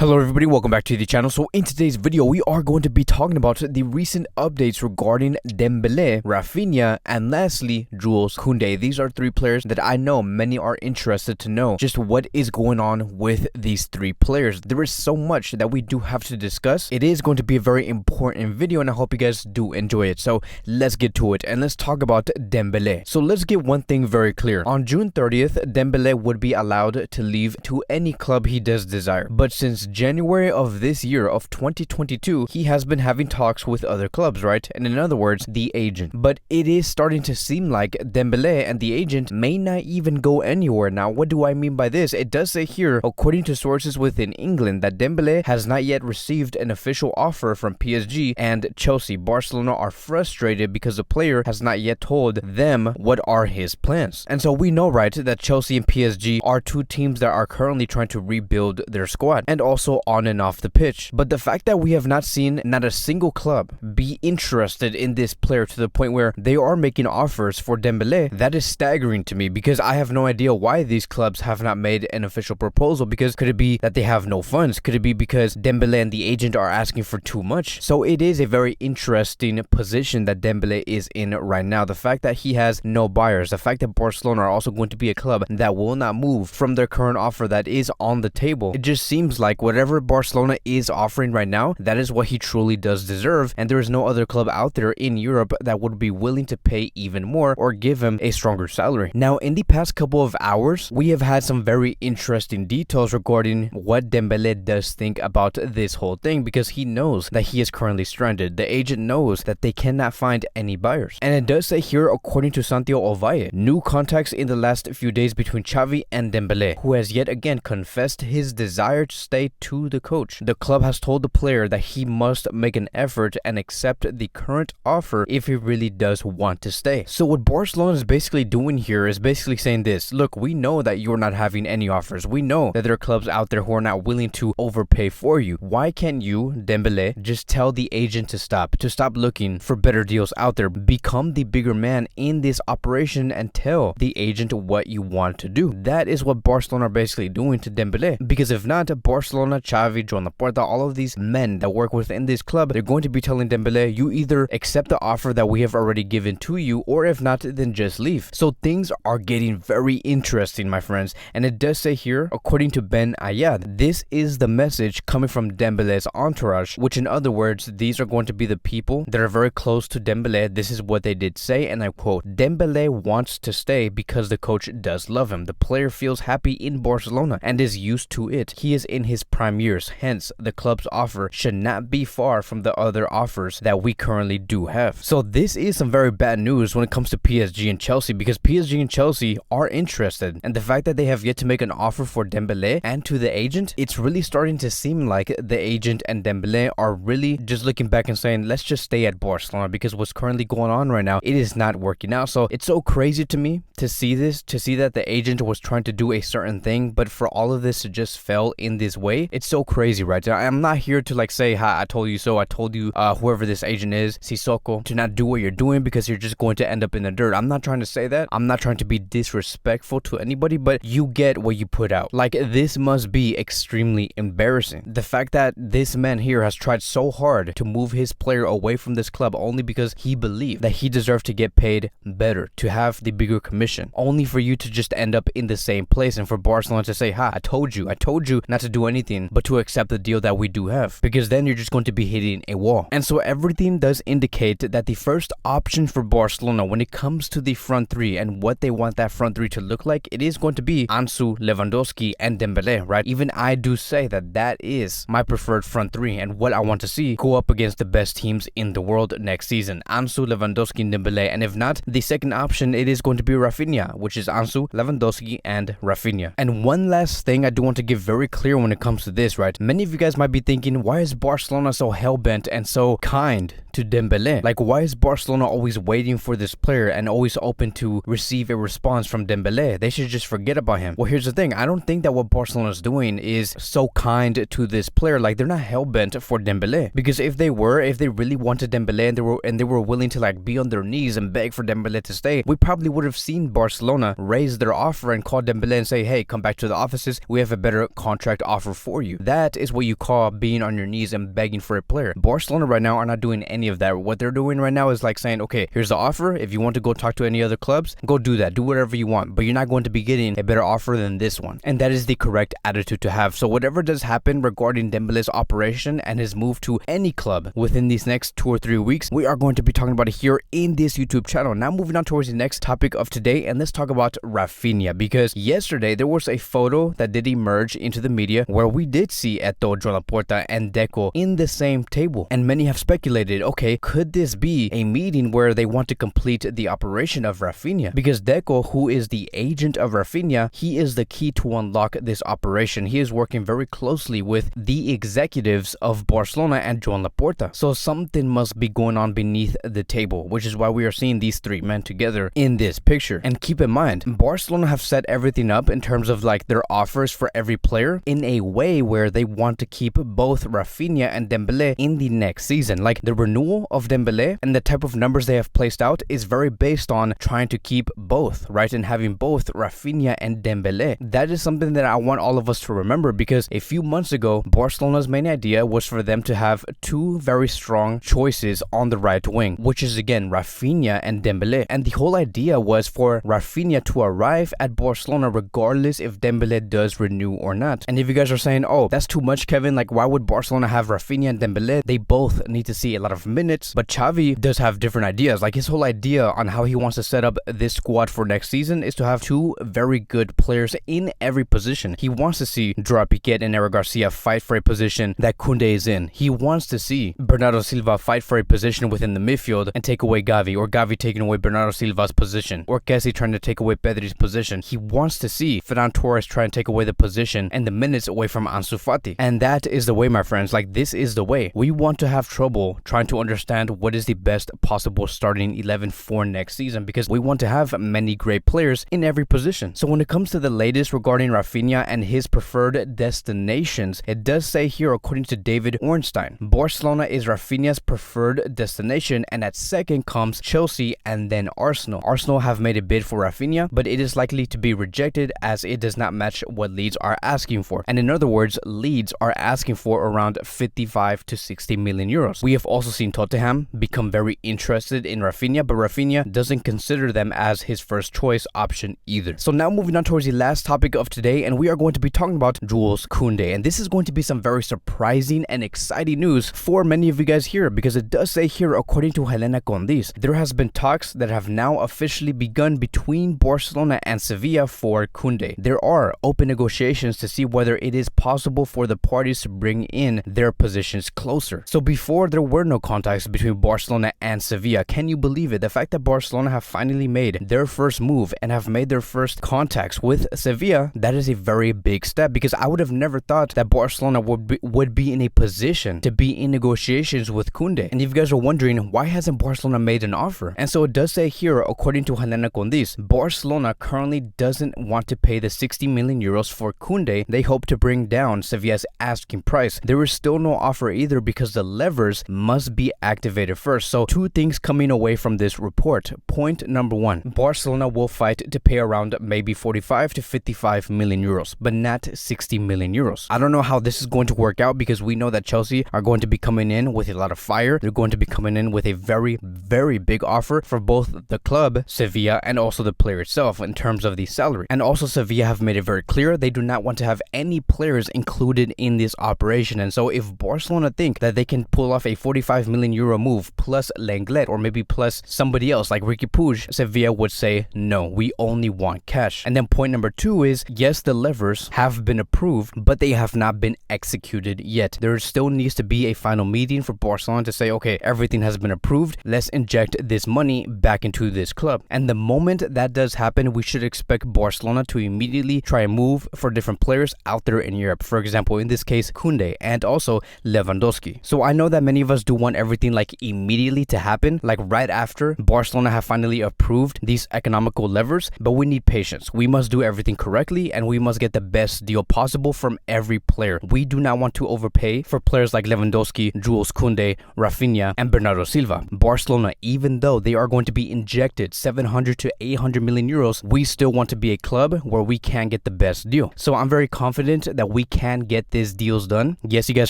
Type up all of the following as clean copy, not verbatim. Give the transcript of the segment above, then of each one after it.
Hello everybody, welcome back to the channel. So in today's video, we are going to be talking about the recent updates regarding Dembele, Raphinha, and lastly, Kounde. These are three players that I know many are interested to know just what is going on with these three players. There is so much that we do have to discuss. It is going to be a very important video and I hope you guys do enjoy it. So let's get to it and let's talk about Dembele. So let's get one thing very clear. On June 30th, Dembele would be allowed to leave to any club he does desire. But since January of this year of 2022, he has been having talks with other clubs, right? And in other words, the agent. But it is starting to seem like Dembele and the agent may not even go anywhere. Now, what do I mean by this? It does say here, according to sources within England, that Dembele has not yet received an official offer from PSG and Chelsea. Barcelona are frustrated because the player has not yet told them what are his plans. And so we know, right, that Chelsea and PSG are two teams that are currently trying to rebuild their squad and also on and off the pitch. But the fact that we have not seen not a single club be interested in this player to the point where they are making offers for Dembele, that is staggering to me because I have no idea why these clubs have not made an official proposal. Because could it be that they have no funds? Could it be because Dembele and the agent are asking for too much? So it is a very interesting position that Dembele is in right now. The fact that he has no buyers, the fact that Barcelona are also going to be a club that will not move from their current offer that is on the table. It just seems like whatever Barcelona is offering right now, that is what he truly does deserve, and there is no other club out there in Europe that would be willing to pay even more or give him a stronger salary. Now, in the past couple of hours, we have had some very interesting details regarding what Dembele does think about this whole thing, because he knows that he is currently stranded. The agent knows that they cannot find any buyers. And it does say here, according to Santiago Ovalle, new contacts in the last few days between Xavi and Dembele, who has yet again confessed his desire to stay to the coach. The club has told the player that he must make an effort and accept the current offer if he really does want to stay. So what Barcelona is basically doing here is basically saying this: look, we know that you're not having any offers. We know that there are clubs out there who are not willing to overpay for you. Why can't you, Dembele, just tell the agent to stop looking for better deals out there? Become the bigger man in this operation and tell the agent what you want to do. That is what Barcelona are basically doing to Dembele. Because if not, Barcelona, Xavi, Joan Laporta, all of these men that work within this club, they're going to be telling Dembele, you either accept the offer that we have already given to you, or if not, then just leave. So things are getting very interesting, my friends. And it does say here, according to Ben Ayad, this is the message coming from Dembele's entourage, which in other words, these are going to be the people that are very close to Dembele. This is what they did say, and I quote, Dembele wants to stay because the coach does love him. The player feels happy in Barcelona and is used to it. He is in his prime years, hence the club's offer should not be far from the other offers that we currently do have. So this is some very bad news when it comes to PSG and Chelsea, because PSG and Chelsea are interested, and the fact that they have yet to make an offer for Dembele and to the agent, it's really starting to seem like the agent and Dembele are really just looking back and saying, let's just stay at Barcelona, because what's currently going on right now, it is not working out. So it's so crazy to me to see this, to see that the agent was trying to do a certain thing, but for all of this to just fail in this way, it's so crazy, right? I'm not here to like say, ha, I told you so. I told you, whoever this agent is, Sissoko, to not do what you're doing because you're just going to end up in the dirt. I'm not trying to say that. I'm not trying to be disrespectful to anybody, but you get what you put out. Like, this must be extremely embarrassing. The fact that this man here has tried so hard to move his player away from this club only because he believed that he deserved to get paid better, to have the bigger commission, only for you to just end up in the same place and for Barcelona to say, ha, I told you not to do anything but to accept the deal that we do have, because then you're just going to be hitting a wall. And so everything does indicate that the first option for Barcelona when it comes to the front three and what they want that front three to look like, it is going to be Ansu, Lewandowski, and Dembele, right? Even I do say that that is my preferred front three and what I want to see go up against the best teams in the world next season. Ansu, Lewandowski, and Dembele. And if not, the second option, it is going to be Raphinha, which is Ansu, Lewandowski, and Raphinha. And one last thing I do want to give very clear when it comes to this, right? Many of you guys might be thinking, why is Barcelona so hell-bent and so kind to Dembele? Like, why is Barcelona always waiting for this player and always open to receive a response from Dembele? They should just forget about him. Well, here's the thing. I don't think that what Barcelona is doing is so kind to this player. Like, they're not hell-bent for Dembele. Because if they really wanted Dembele and they were willing to like be on their knees and beg for Dembele to stay, we probably would have seen Barcelona raise their offer and call Dembele and say, hey, come back to the offices. We have a better contract offer for you. That is what you call being on your knees and begging for a player. Barcelona right now are not doing any of that. What they're doing right now is like saying, okay, here's the offer. If you want to go talk to any other clubs, go do that. Do whatever you want. But you're not going to be getting a better offer than this one. And that is the correct attitude to have. So whatever does happen regarding Dembele's operation and his move to any club within these next 2 or 3 weeks, we are going to be talking about it here in this YouTube channel. Now moving on towards the next topic of today, and let's talk about Raphinha, because yesterday there was a photo that did emerge into the media where we did see Eto'o, Joan Laporta, and Deco in the same table. And many have speculated, okay, could this be a meeting where they want to complete the operation of Raphinha? Because Deco, who is the agent of Raphinha, he is the key to unlock this operation. He is working very closely with the executives of Barcelona and Joan Laporta. So something must be going on beneath the table, which is why we are seeing these three men together in this picture. And keep in mind, Barcelona have set everything up in terms of like their offers for every player in a way where they want to keep both Raphinha and Dembele in the next season. Like the renewal of Dembele and the type of numbers they have placed out is very based on trying to keep both, right? And having both Raphinha and Dembele. That is something that I want all of us to remember, because a few months ago, Barcelona's main idea was for them to have two very strong choices on the right wing, which is again Raphinha and Dembele. And the whole idea was for Raphinha to arrive at Barcelona regardless if Dembele does renew or not. And if you guys are saying, oh, that's too much, Kevin, like why would Barcelona have Raphinha and Dembele? They both need to see a lot of minutes. But Xavi does have different ideas. Like his whole idea on how he wants to set up this squad for next season is to have two very good players in every position. He wants to see Joao Piqué and Eric Garcia fight for a position that Kounde is in. He wants to see Bernardo Silva fight for a position within the midfield and take away Gavi, or Gavi taking away Bernardo Silva's position, or Kessie trying to take away Pedri's position. He wants to see Ferran Torres try and take away the position and the minutes away from Ansu Fati. And that is the way, my friends. Like, this is the way. We want to have trouble trying to understand what is the best possible starting 11 for next season, because we want to have many great players in every position. So when it comes to the latest regarding Raphinha and his preferred destinations, it does say here, according to David Ornstein, Barcelona is Raphinha's preferred destination, and at second comes Chelsea and then Arsenal. Arsenal have made a bid for Raphinha, but it is likely to be rejected as it does not match what Leeds are asking for. And in other words, Leeds are asking for around 55 to 60 million euros. We have also seen Tottenham become very interested in Raphinha, but Raphinha doesn't consider them as his first choice option either. So now moving on towards the last topic of today, and we are going to be talking about Jules Kounde. And this is going to be some very surprising and exciting news for many of you guys here, because it does say here, according to Helena Condis, there has been talks that have now officially begun between Barcelona and Sevilla for Kounde. There are open negotiations to see whether it is possible for the parties to bring in their positions closer. So before, there were no contacts between Barcelona and Sevilla. Can you believe it? The fact that Barcelona have finally made their first move and have made their first contacts with Sevilla, that is a very big step, because I would have never thought that Barcelona would be in a position to be in negotiations with Kounde. And if you guys are wondering, why hasn't Barcelona made an offer? And so it does say here, according to Helena Condis, Barcelona currently doesn't want to pay the 60 million euros for Kounde. They hope to bring down Sevilla's asking price. There is still no offer either, because the levers must be activated first. So two things coming away from this report. Point number one, Barcelona will fight to pay around maybe 45 to 55 million euros, but not 60 million euros. I don't know how this is going to work out, because we know that Chelsea are going to be coming in with a lot of fire. They're going to be coming in with a very, very big offer for both the club, Sevilla, and also the player itself in terms of the salary. And also Sevilla have made it very clear they do not want to have any players included in this operation. And so if Barcelona think that they can pull off a 45 million euro move plus Lenglet, or maybe plus somebody else like Riqui Puig, Sevilla would say, no, we only want cash. And then point number two is, yes, the levers have been approved, but they have not been executed yet. There still needs to be a final meeting for Barcelona to say, okay, everything has been approved, let's inject this money back into this club. And the moment that does happen, we should expect Barcelona to immediately try and move for different players out there in Europe. For example, in this case, Kounde and also Lewandowski. So I know that many of us do want everything like immediately to happen, like right after Barcelona have finally approved these economical levers, but we need patience. We must do everything correctly and we must get the best deal possible from every player. We do not want to overpay for players like Lewandowski, Jules Kounde, Raphinha, and Bernardo Silva. Barcelona, even though they are going to be injected 700 to 800 million euros, we still want to be a club where we can get the best deal. So I'm very confident that we can get these deals done. Yes, you guys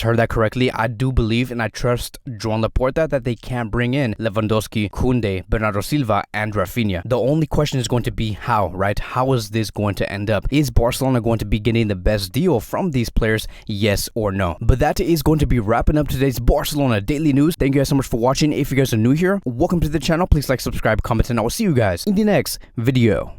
heard that correctly. I do believe and I trust Joan Laporta that they can bring in Lewandowski, Kounde, Bernardo Silva, and Raphinha. The only question is going to be how, right? How is this going to end up? Is Barcelona going to be getting the best deal from these players? Yes or no? But that is going to be wrapping up today's Barcelona Daily News. Thank you guys so much for watching. If you guys are new here, welcome to the channel. Please like, subscribe, comment, and I will see you guys in the next video.